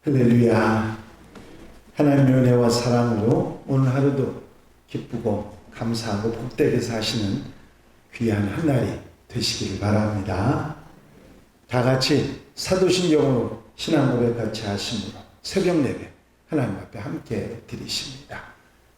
할렐루야. 하나님의 은혜와 사랑으로 오늘 하루도 기쁘고 감사하고 복되게 사시는 귀한 한 날이 되시길 바랍니다. 다 같이 사도신경으로 신앙 고백 같이 하심으로 새벽 예배 하나님 앞에 함께 드리십니다.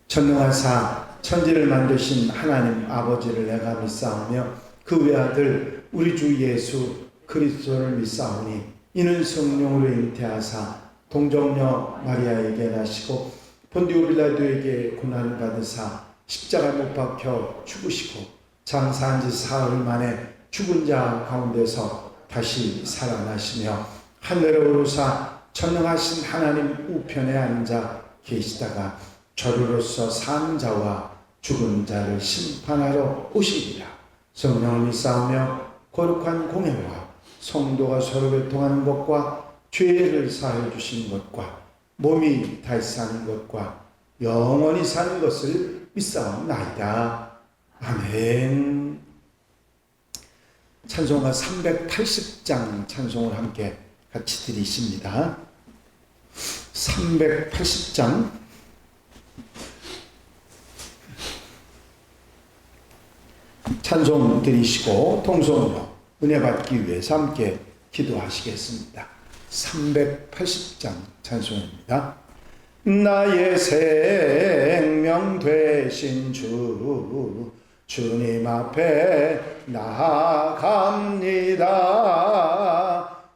전능하사 천지를 만드신 하나님 아버지를 내가 믿사오며 그 외아들 우리 주 예수 그리스도를 믿사오니 이는 성령으로 잉태하사 동정녀 마리아에게 나시고 본디오 빌라도에게 고난을 받으사 십자가 못 박혀 죽으시고 장사한 지 사흘 만에 죽은 자 가운데서 다시 살아나시며 하늘에 오르사 전능하신 하나님 우편에 앉아 계시다가 저리로서 사는 자와 죽은 자를 심판하러 오시리라. 성령을 믿사오며 거룩한 공예와 성도가 서로 교통하는 것과 죄를 사하여 주신 것과 몸이 다시 사는 것과 영원히 사는 것을 믿사옵나이다. 아멘. 찬송가 380장 찬송을 함께 같이 드리십니다. 380장 찬송 드리시고 통성으로 은혜 받기 위해서 함께 기도하시겠습니다. 380장 찬송입니다. 나의 생명 되신 주님 앞에 나아갑니다.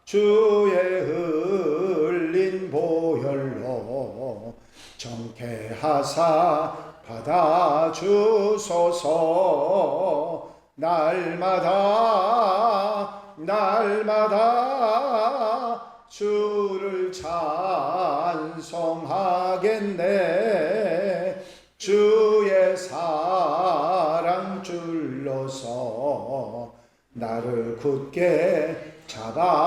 주의 흘린 보혈로 정케하사 받아주소서. 날마다 주를 찬송하겠네. 주의 사랑 줄로서 나를 굳게 잡아매소서.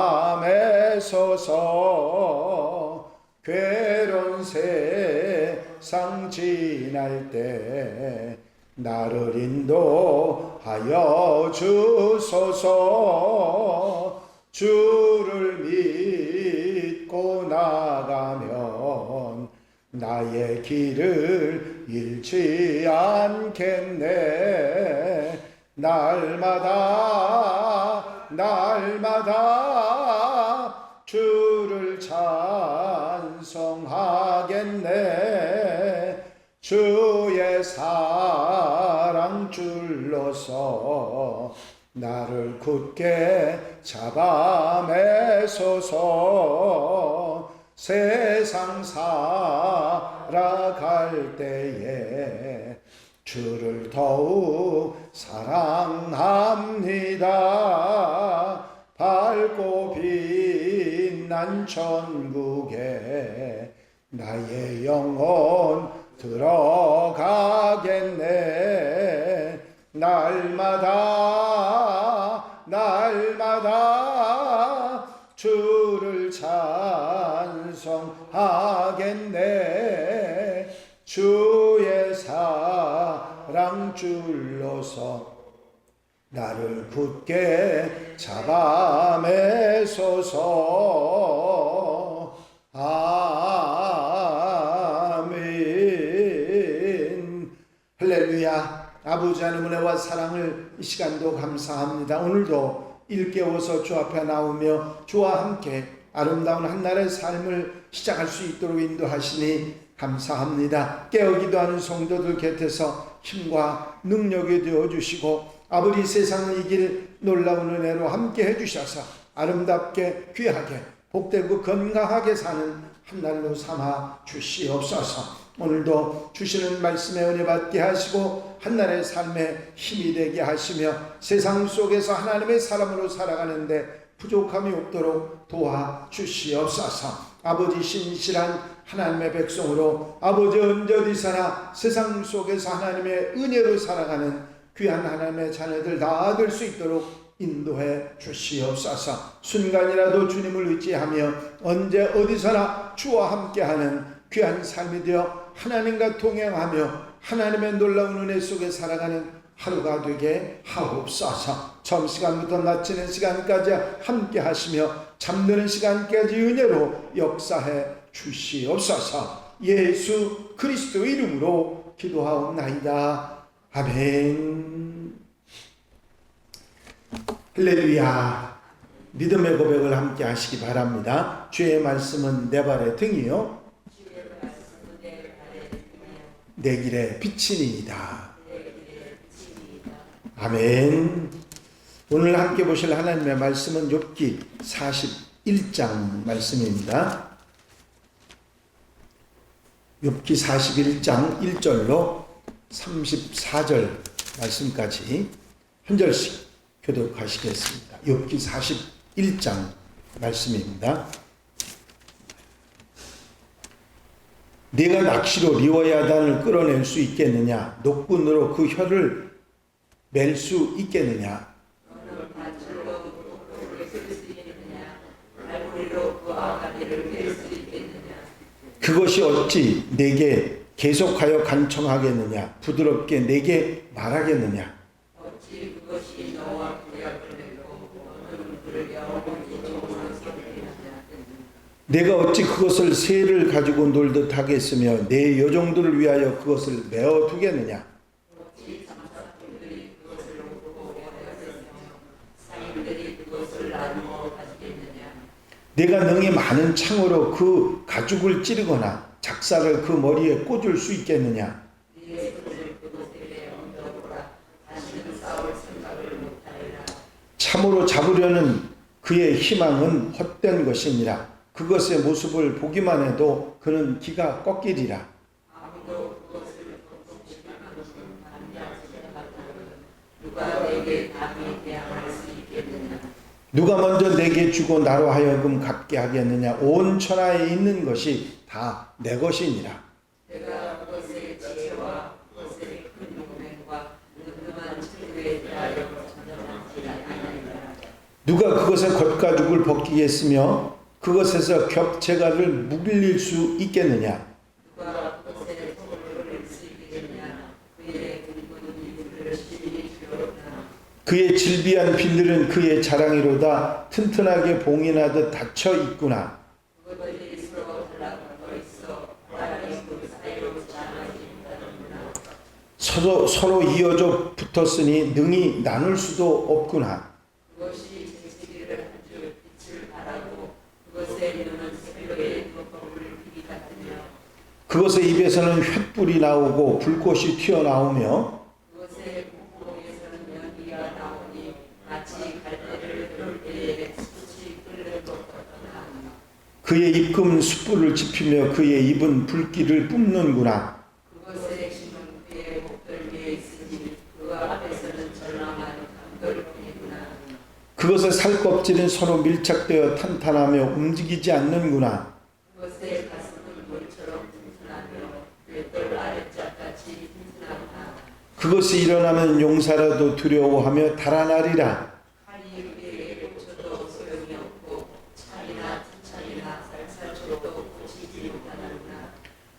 괴로운 세상 지날 때 나를 인도하여 주소서. 주를 믿고 나가면 나의 길을 잃지 않겠네. 날마다 주를 찬송하겠네. 주의 사랑 줄로서 나를 굳게 잡아매소서. 세상 살아갈 때에 주를 더욱 사랑합니다. 밝고 빛난 천국에 나의 영혼 들어가겠네. 날마다 주를 찬송하겠네. 주의 사랑 줄로서 나를 굳게 잡아매소서. 아멘. 할렐루야. 아버지 하나님 은혜와 사랑을 이 시간도 감사합니다. 오늘도 일깨워서 주 앞에 나오며 주와 함께 아름다운 한날의 삶을 시작할 수 있도록 인도하시니 감사합니다. 깨어 기도하는 성도들 곁에서 힘과 능력이 되어주시고 아버지 세상을 이길 놀라운 은혜로 함께 해주셔서 아름답게 귀하게 복되고 건강하게 사는 한날로 삼아 주시옵소서. 오늘도 주시는 말씀에 은혜 받게 하시고 한날의 삶에 힘이 되게 하시며 세상 속에서 하나님의 사람으로 살아가는데 부족함이 없도록 도와주시옵소서. 아버지 신실한 하나님의 백성으로 아버지 언제 어디서나 세상 속에서 하나님의 은혜로 살아가는 귀한 하나님의 자녀들 다 될 수 있도록 인도해 주시옵소서. 순간이라도 주님을 의지하며 언제 어디서나 주와 함께하는 귀한 삶이 되어 하나님과 동행하며 하나님의 놀라운 은혜 속에 살아가는 하루가 되게 하옵소서. 처음 시간부터 마치는 시간까지 함께 하시며 잠드는 시간까지 은혜로 역사해 주시옵소서. 예수 그리스도 이름으로 기도하옵나이다. 아멘. 할렐루야. 믿음의 고백을 함께 하시기 바랍니다. 주의 말씀은 내 발의 등이요 내 길의 빛이니이다. 아멘. 오늘 함께 보실 하나님의 말씀은 욥기 41장 말씀입니다. 욥기 41장 1절로 34절 말씀까지 한 절씩 교독하시겠습니다. 욥기 41장 말씀입니다. 네가 낚시로 리워야단을 끌어낼 수 있겠느냐? 노끈으로 그 혀를 맬 수 있겠느냐? 그것이 어찌 내게 계속하여 간청하겠느냐? 부드럽게 내게 말하겠느냐? 내가 어찌 그것을 새를 가지고 놀듯 하겠으며 내 여종들을 위하여 그것을 메어 두겠느냐? 내가 능히 많은 창으로 그 가죽을 찌르거나 작사를 그 머리에 꽂을 수 있겠느냐? 참으로 잡으려는 그의 희망은 헛된 것이니라. 그것의 모습을 보기만 해도 그는 기가 꺾이리라. 누가 먼저 내게 주고 나로 하여금 갚게 하겠느냐? 온 천하에 있는 것이 다 내 것이니라. 내가 그것의 지혜와 그것의 큰 용맹과 은근한 책에 대하여 전념하지 아니하리라. 누가 그것의 겉가죽을 벗기겠으며 그것에서 겹체가를 물릴 수 있겠느냐? 누가 그것의 털을 흘릴 수 있겠느냐? 그의 굵은 이불을 심히 주었구나. 그의 질비한 빌들은 그의 자랑이로다. 튼튼하게 봉인하듯 닫혀 있구나. 그것들이 서로 달라붙어 있어 바람이 그 사이로 장하지 못하는구나. 서로 이어져 붙었으니 능히 나눌 수도 없구나. 그것이 제시기를 한 줄 빛을 바라고 그것의 눈은 새벽의 거울을 피기 같으며 그것의 입에서는 횃불이 나오고 불꽃이 튀어나오며 그것의 목구멍에서는 연기가 나오니 마치 갈대를 들을 때에 숯이 끓는 것 같구나. 그의 입금은 숯불을 지피며 그의 입은 불길을 뿜는구나. 그것의 힘은 그의 목덜미에 있으니 그 앞에서는 절망한 감돌뿐이구나. 그것의 살껍질은 서로 밀착되어 탄탄하며 움직이지 않는구나. 그것의 가슴은 돌처럼 튼튼하며 맷돌 아랫짝같이 튼튼하구나. 그것이 일어나면 용사라도 두려워하며 달아나리라. 칼이 그에게 꽂혀도 소용이 없고 창이나 투창이나 살살쳐도 고치지 못하는구나.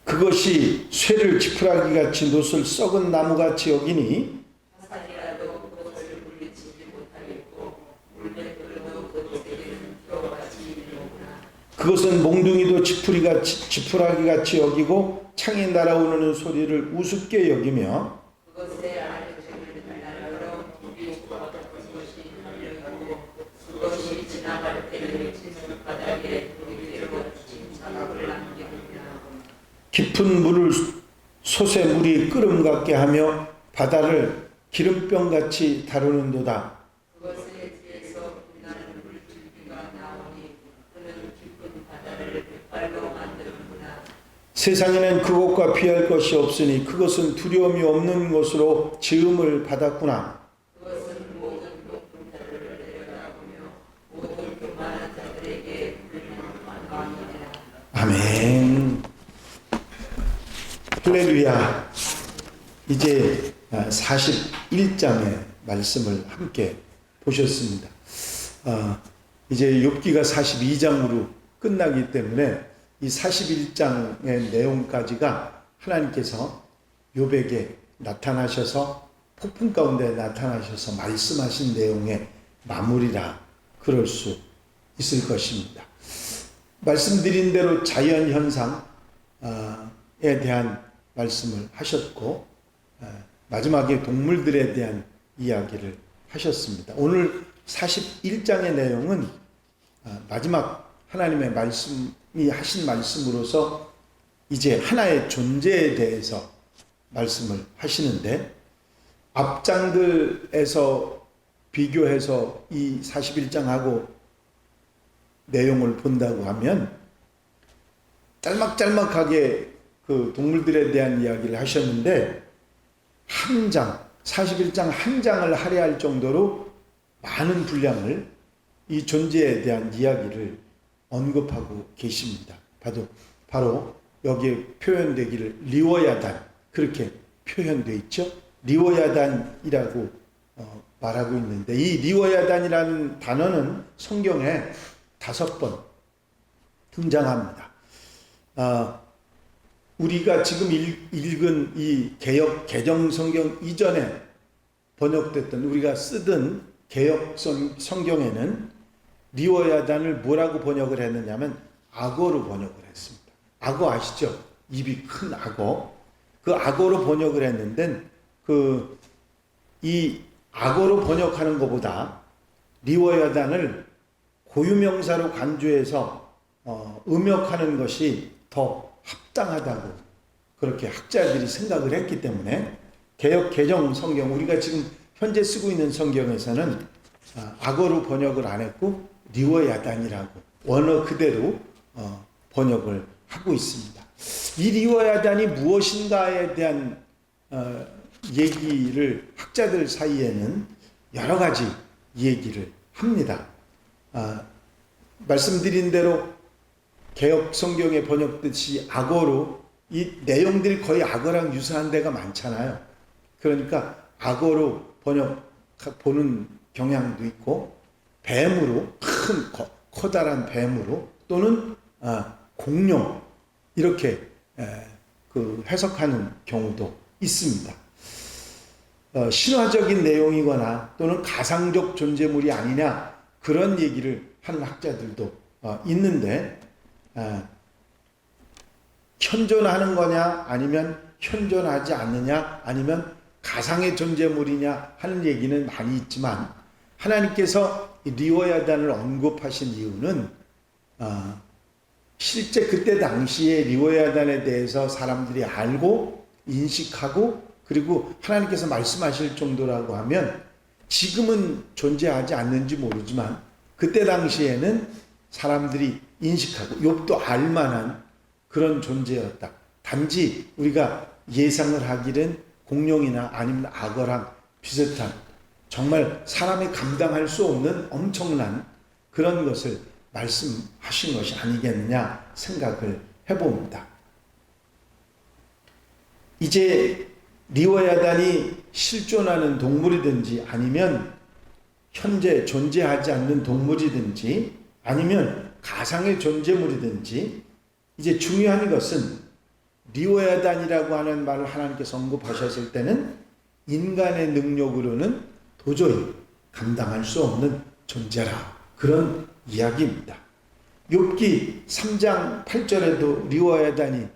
그것이 쇠를 지푸라기같이 노슬 썩은 나무같이 여기니 화살이라도 그것을 물리치지 못하겠고 물맷돌도 그것에게는 뼈같이 이르는구나. 그것은 몽둥이도 지푸라기같이 여기고 창이 날아오르는 소리를 우습게 여기며 그것의 아래쪽을 날려 불이 쏟아졌던 것이 흘려가고 그것이 지나갈 때는 바닥에 돌기로 침사각을 남기느냐. 깊은 물을 솥에 물이 끓음 같게 하며 바다를 기름병같이 다루는도다. 그것의 뒤에서 빛나는 물줄기가 나오니 그는 깊은 바다를 백발로 만드는구나. 세상에는 그것과 비할 것이 없으니 그것은 두려움이 없는 것으로 지음을 받았구나. 그것은 모든 높은 자들을 내려다보며 모든 교만한 자들에게 부르는 왕이니라. 아멘. 할렐루야. 이제 41장의 말씀을 함께 보셨습니다. 이제 욥기가 42장으로 끝나기 때문에 이 41장의 내용까지가 하나님께서 욥에게 나타나셔서 폭풍 가운데 나타나셔서 말씀하신 내용의 마무리라 그럴 수 있을 것입니다. 말씀드린 대로 자연현상에 대한 말씀을 하셨고 마지막에 동물들에 대한 이야기를 하셨습니다. 오늘 41장의 내용은 마지막 하나님의 말씀이 하신 말씀으로서 이제 하나의 존재에 대해서 말씀을 하시는데, 앞장들에서 비교해서 이 41장하고 내용을 본다고 하면 짤막짤막하게 그 동물들에 대한 이야기를 하셨는데, 한 장, 41장 한 장을 할애할 정도로 많은 분량을 이 존재에 대한 이야기를 언급하고 계십니다. 바로 여기에 표현되기를 리워야단, 그렇게 표현되어 있죠. 리워야단이라고 말하고 있는데, 이 리워야단이라는 단어는 성경에 5번 등장합니다. 우리가 지금 읽은 이 개역 개정 성경 이전에 번역됐던, 우리가 쓰던 개역 성경에는 리워야단을 뭐라고 번역을 했느냐면 악어로 번역을 했습니다. 악어 아시죠? 입이 큰 악어. 그 악어로 번역을 했는데, 이 악어로 번역하는 것보다 리워야단을 고유명사로 간주해서 음역하는 것이 더 합당하다고 그렇게 학자들이 생각을 했기 때문에 개역 개정 성경, 우리가 지금 현재 쓰고 있는 성경에서는 악어로 번역을 안 했고 리워야단이라고 원어 그대로 번역을 하고 있습니다. 이 리워야단이 무엇인가에 대한 얘기를 학자들 사이에는 여러 가지 얘기를 합니다. 말씀드린 대로 개역 성경에 번역듯이 악어로, 이 내용들이 거의 악어랑 유사한 데가 많잖아요. 그러니까 악어로 보는 경향도 있고, 뱀으로, 커다란 뱀으로, 또는 공룡, 이렇게 해석하는 경우도 있습니다. 신화적인 내용이거나 또는 가상적 존재물이 아니냐, 그런 얘기를 하는 학자들도 있는데, 현존하는 거냐 아니면 현존하지 않느냐 아니면 가상의 존재물이냐 하는 얘기는 많이 있지만, 하나님께서 리워야단을 언급하신 이유는 실제 그때 당시에 리워야단에 대해서 사람들이 알고 인식하고, 그리고 하나님께서 말씀하실 정도라고 하면 지금은 존재하지 않는지 모르지만 그때 당시에는 사람들이 인식하고 욥도 알만한 그런 존재였다. 단지 우리가 예상을 하기는 공룡이나 아니면 악어랑 비슷한, 정말 사람이 감당할 수 없는 엄청난 그런 것을 말씀하신 것이 아니겠느냐 생각을 해봅니다. 이제 리워야단이 실존하는 동물이든지 아니면 현재 존재하지 않는 동물이든지 아니면 가상의 존재물이든지, 이제 중요한 것은 리워야단이라고 하는 말을 하나님께서 언급하셨을 때는 인간의 능력으로는 도저히 감당할 수 없는 존재라, 그런 이야기입니다. 욥기 3장 8절에도 리워야단이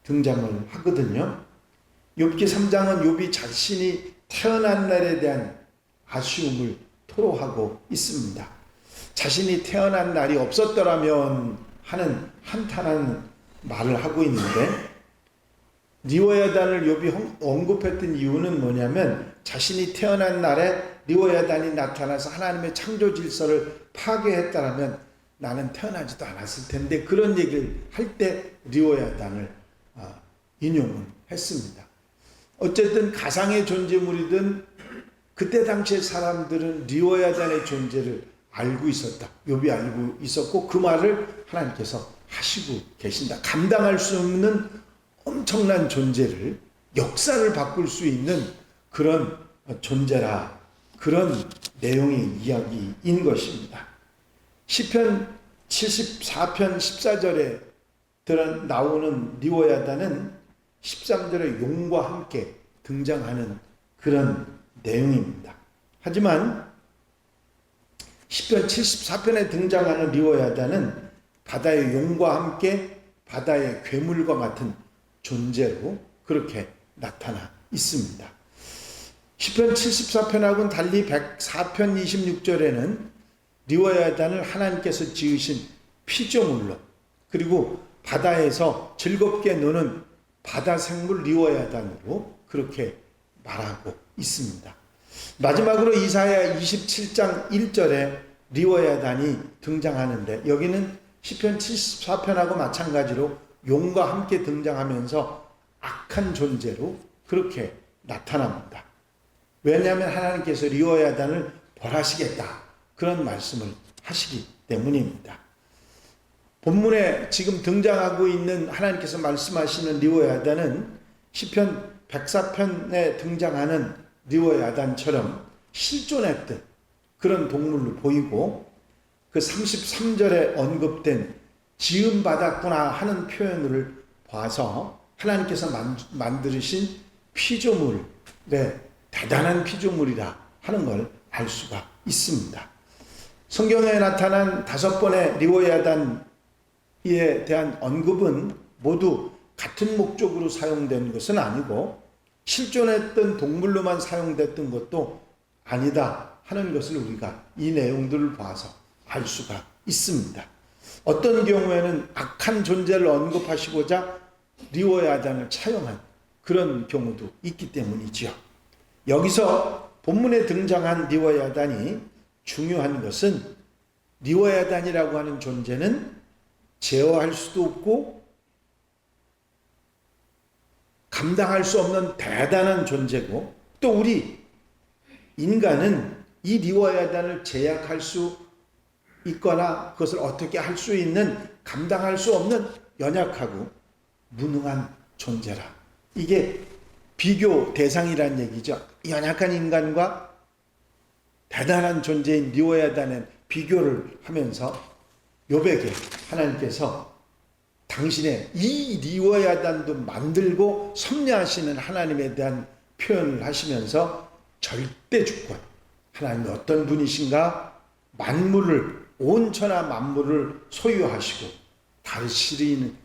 등장을 하거든요. 욥기 3장은 욥이 자신이 태어난 날에 대한 아쉬움을 토로하고 있습니다. 자신이 태어난 날이 없었더라면 하는 한탄한 말을 하고 있는데, 리워야단을 욥이 언급했던 이유는 뭐냐면, 자신이 태어난 날에 리워야단이 나타나서 하나님의 창조 질서를 파괴했다라면 나는 태어나지도 않았을 텐데, 그런 얘기를 할 때 리워야단을 인용을 했습니다. 어쨌든 가상의 존재물이든 그때 당시의 사람들은 리워야단의 존재를 알고 있었다. 욥이 알고 있었고 그 말을 하나님께서 하시고 계신다. 감당할 수 없는 엄청난 존재를, 역사를 바꿀 수 있는 그런 존재라, 그런 내용의 이야기인 것입니다. 시편 74편 14절에 나오는 리워야단은 13절에 용과 함께 등장하는 그런 내용입니다. 하지만 시편 74편에 등장하는 리워야다는 바다의 용과 함께 바다의 괴물과 같은 존재로 그렇게 나타나 있습니다. 시편 74편하고는 달리 104편 26절에는 리워야단을 하나님께서 지으신 피조물로, 그리고 바다에서 즐겁게 노는 바다 생물 리워야단으로 그렇게 말하고 있습니다. 마지막으로 이사야 27장 1절에 리워야단이 등장하는데, 여기는 시편 74편하고 마찬가지로 용과 함께 등장하면서 악한 존재로 그렇게 나타납니다. 왜냐하면 하나님께서 리워야단을 벌하시겠다, 그런 말씀을 하시기 때문입니다. 본문에 지금 등장하고 있는 하나님께서 말씀하시는 리워야단은 시편 104편에 등장하는 리워야단처럼 실존했던 그런 동물로 보이고, 그 33절에 언급된 지음받았구나 하는 표현을 봐서 하나님께서 만드신 피조물의 대단한 피조물이라 하는 걸 알 수가 있습니다. 성경에 나타난 5번의 리워야단에 대한 언급은 모두 같은 목적으로 사용된 것은 아니고 실존했던 동물로만 사용됐던 것도 아니다 하는 것을 우리가 이 내용들을 봐서 알 수가 있습니다. 어떤 경우에는 악한 존재를 언급하시고자 리워야단을 차용한 그런 경우도 있기 때문이지요. 여기서 본문에 등장한 리워야단이 중요한 것은, 리워야단이라고 하는 존재는 제어할 수도 없고 감당할 수 없는 대단한 존재고, 또 우리 인간은 이 리워야단을 제약할 수 있거나 그것을 어떻게 할 수 있는, 감당할 수 없는 연약하고 무능한 존재라. 이게 비교 대상이란 얘기죠. 연약한 인간과 대단한 존재인 리워야단의 비교를 하면서 욥에게 하나님께서 당신의 이 리워야단도 만들고 섭리하시는 하나님에 대한 표현을 하시면서 절대 주권, 하나님이 어떤 분이신가, 만물을, 온 천하 만물을 소유하시고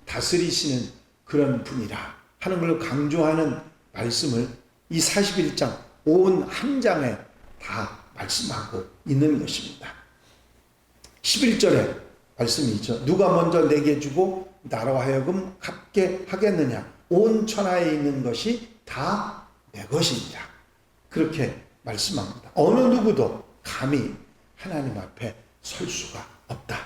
다스리시는 그런 분이라 하는 걸 강조하는 말씀을 이 41장 온 한 장에 다 말씀하고 있는 것입니다. 11절에 말씀이죠. 누가 먼저 내게 주고 나로 하여금 갚게 하겠느냐. 온 천하에 있는 것이 다 내 것이니라. 그렇게 말씀합니다. 어느 누구도 감히 하나님 앞에 설 수가 없다.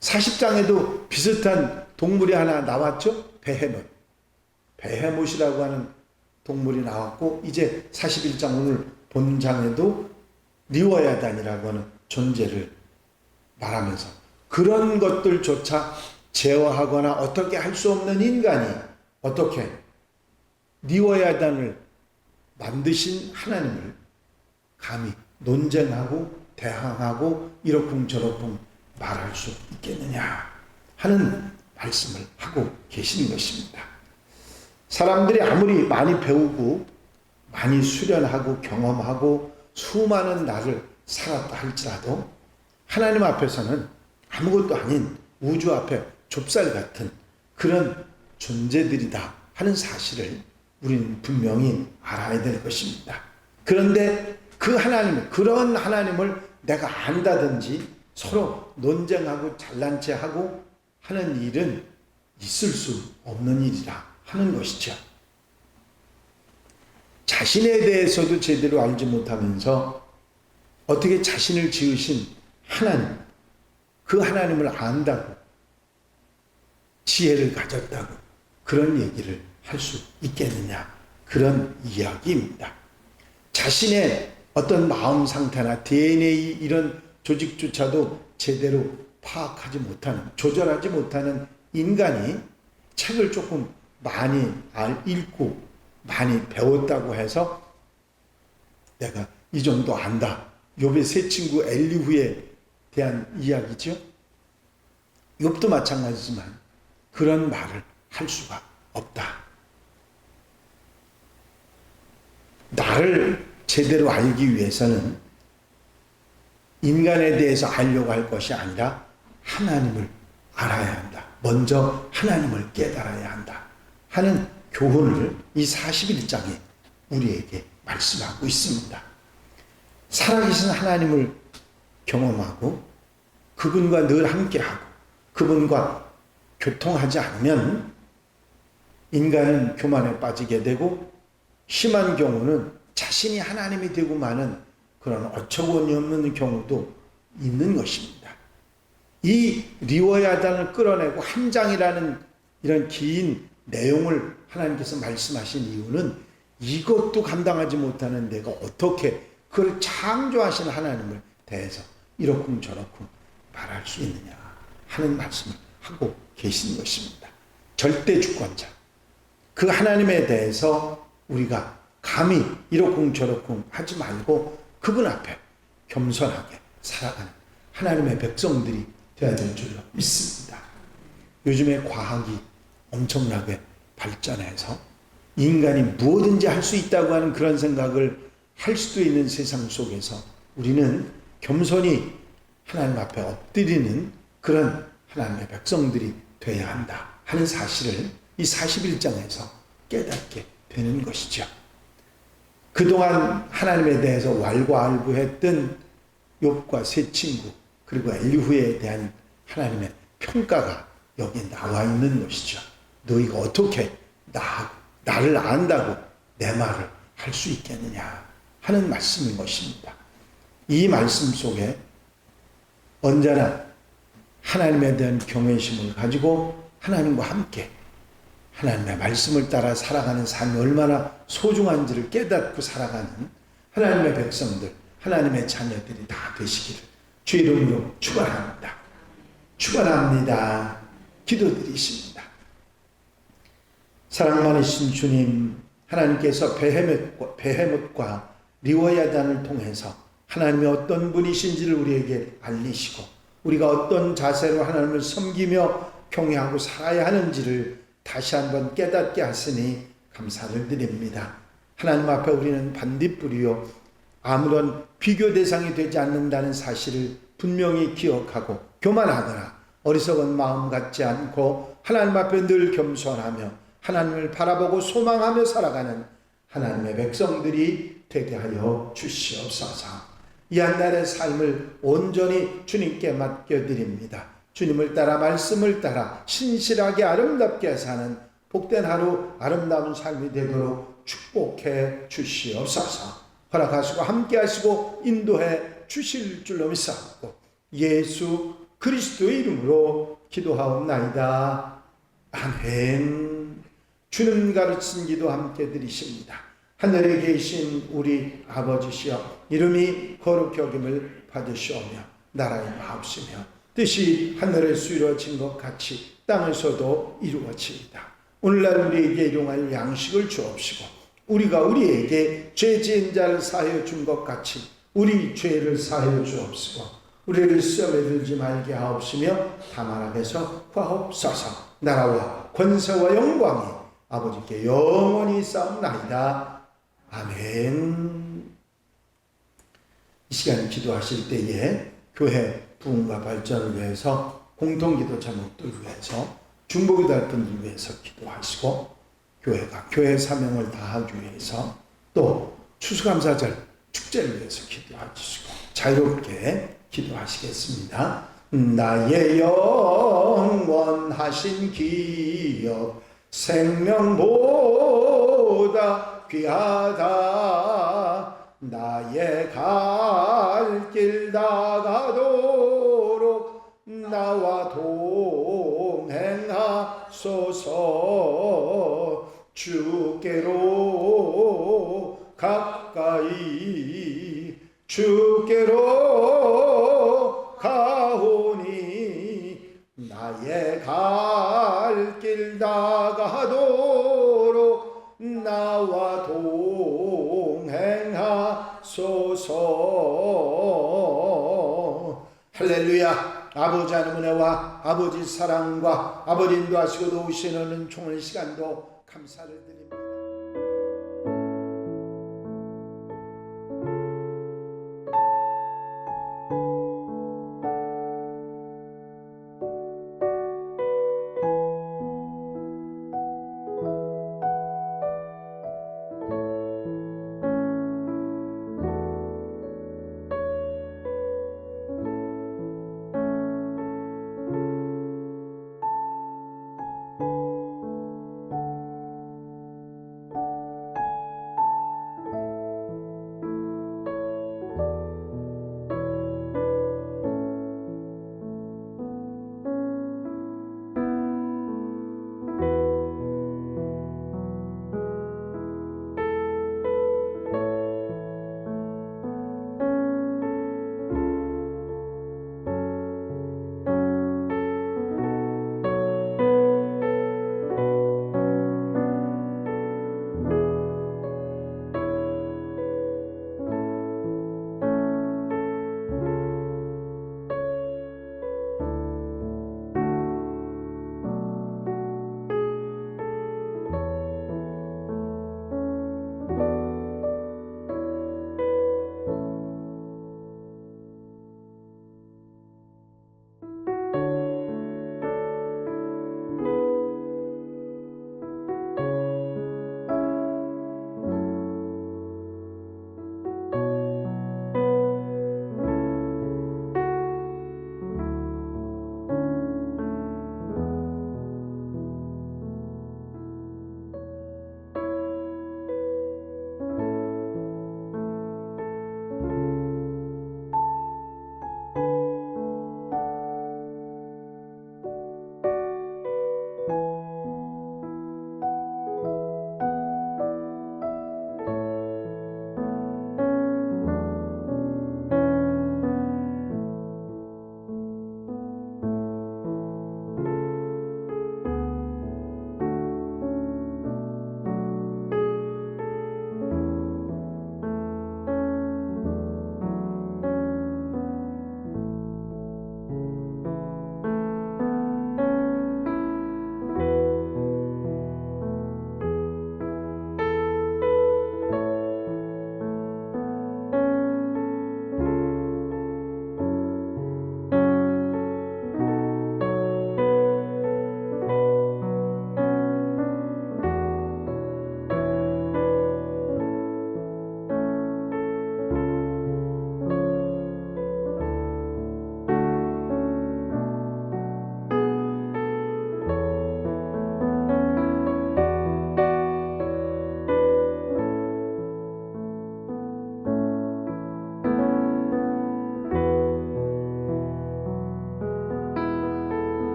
40장에도 비슷한 동물이 하나 나왔죠. 베헤못. 베헤못이라고 하는 동물이 나왔고, 이제 41장 오늘 본장에도 리워야단이라고 하는 존재를 말하면서 그런 것들조차 제어하거나 어떻게 할 수 없는 인간이 어떻게 리워야단을 만드신 하나님을 감히 논쟁하고 대항하고 이러쿵저러쿵 말할 수 있겠느냐 하는 말씀을 하고 계시는 것입니다. 사람들이 아무리 많이 배우고 많이 수련하고 경험하고 수많은 날을 살았다 할지라도 하나님 앞에서는 아무것도 아닌 우주 앞에 좁쌀 같은 그런 존재들이다 하는 사실을 우리는 분명히 알아야 될 것입니다. 그런데 그 하나님, 그런 하나님을 내가 안다든지 서로 논쟁하고 잘난 체하고 하는 일은 있을 수 없는 일이라 하는 것이죠. 자신에 대해서도 제대로 알지 못하면서 어떻게 자신을 지으신 하나님, 그 하나님을 안다고, 지혜를 가졌다고 그런 얘기를 할 수 있겠느냐, 그런 이야기입니다. 자신의 어떤 마음 상태나 DNA 이런 조직조차도 제대로 파악하지 못하는, 조절하지 못하는 인간이 책을 조금 많이 읽고 많이 배웠다고 해서 내가 이 정도 안다. 욥의 세 친구 엘리후에 대한 이야기죠. 욥도 마찬가지지만 그런 말을 할 수가 없다. 나를 제대로 알기 위해서는 인간에 대해서 알려고 할 것이 아니라 하나님을 알아야 한다. 먼저 하나님을 깨달아야 한다 하는 교훈을 이 41장에 우리에게 말씀하고 있습니다. 살아계신 하나님을 경험하고 그분과 늘 함께하고 그분과 교통하지 않으면 인간은 교만에 빠지게 되고 심한 경우는 자신이 하나님이 되고 마는 그런 어처구니 없는 경우도 있는 것입니다. 이 리워야단을 끌어내고 한 장이라는 이런 긴 내용을 하나님께서 말씀하신 이유는 이것도 감당하지 못하는 내가 어떻게 그걸 창조하신 하나님을 대해서 이렇쿵 저렇쿵 말할 수 있느냐 하는 말씀을 하고 계신 것입니다. 절대 주권자 그 하나님에 대해서 우리가 감히 이렇쿵 저렇쿵 하지 말고 그분 앞에 겸손하게 살아가는 하나님의 백성들이 되어야 될 줄로 믿습니다. 요즘에 과학이 엄청나게 발전해서 인간이 무엇든지 할 수 있다고 하는 그런 생각을 할 수도 있는 세상 속에서 우리는 겸손히 하나님 앞에 엎드리는 그런 하나님의 백성들이 되어야 한다 하는 사실을 이 41장에서 깨닫게 되는 것이죠. 그동안 하나님에 대해서 왈가왈부했던 욥과 세 친구 그리고 엘리후에 대한 하나님의 평가가 여기에 나와 있는 것이죠. 너희가 어떻게 나를 안다고 내 말을 할 수 있겠느냐 하는 말씀인 것입니다. 이 말씀 속에 언제나 하나님에 대한 경외심을 가지고 하나님과 함께 하나님의 말씀을 따라 살아가는 삶이 얼마나 소중한지를 깨닫고 살아가는 하나님의 백성들, 하나님의 자녀들이 다 되시기를 주 이름으로 축원합니다. 축원합니다. 기도드리십니다. 사랑 많으신 주님, 하나님께서 베헤못과 리워야단을 통해서 하나님이 어떤 분이신지를 우리에게 알리시고 우리가 어떤 자세로 하나님을 섬기며 경외하고 살아야 하는지를 다시 한번 깨닫게 하시니 감사를 드립니다. 하나님 앞에 우리는 반딧불이요 아무런 비교 대상이 되지 않는다는 사실을 분명히 기억하고 교만하거나 어리석은 마음 갖지 않고 하나님 앞에 늘 겸손하며 하나님을 바라보고 소망하며 살아가는 하나님의 백성들이 되게 하여 주시옵소서. 이 한날의 삶을 온전히 주님께 맡겨드립니다. 주님을 따라 말씀을 따라 신실하게 아름답게 사는 복된 하루 아름다운 삶이 되도록 축복해 주시옵소서. 허락하시고 함께 하시고 인도해 주실 줄로 믿사옵고 예수 그리스도의 이름으로 기도하옵나이다. 아멘. 주님 가르친 기도 함께 드리십니다. 하늘에 계신 우리 아버지시여 이름이 거룩히 여김을 받으시오며 나라의 마옵시며 뜻이 하늘에서 이루어진 것 같이 땅에서도 이루어지이다. 오늘날 우리에게 일용할 양식을 주옵시고 우리가 우리에게 죄 지은 자를 사하여 준 것 같이 우리 죄를 사하여 주옵시고 우리를 시험에 들지 말게 하옵시며 다만 앞에서 구하옵소서. 나라와 권세와 영광이 아버지께 영원히 쌓옵나이다. 아멘. 이 시간 기도하실 때에 교회 부흥과 발전을 위해서 공동기도 제목들 위해서 중보기도 할 분들 위해서 기도하시고 교회가 교회 사명을 다하기 위해서 또 추수감사절 축제를 위해서 기도하시고 자유롭게 기도하시겠습니다. 나의 영원하신 기업 생명보다 귀하다. 나의 갈 길 나가도록 나와 동행하소서. 주께로 가까이 주께로 가오니 나의 갈 길 나가도록 나와 동행하소서. 할렐루야. 아버지 하나님의 은혜와 아버지 사랑과 아버지 인도하시고 도우시는 총을 시간도 감사를 드립니다.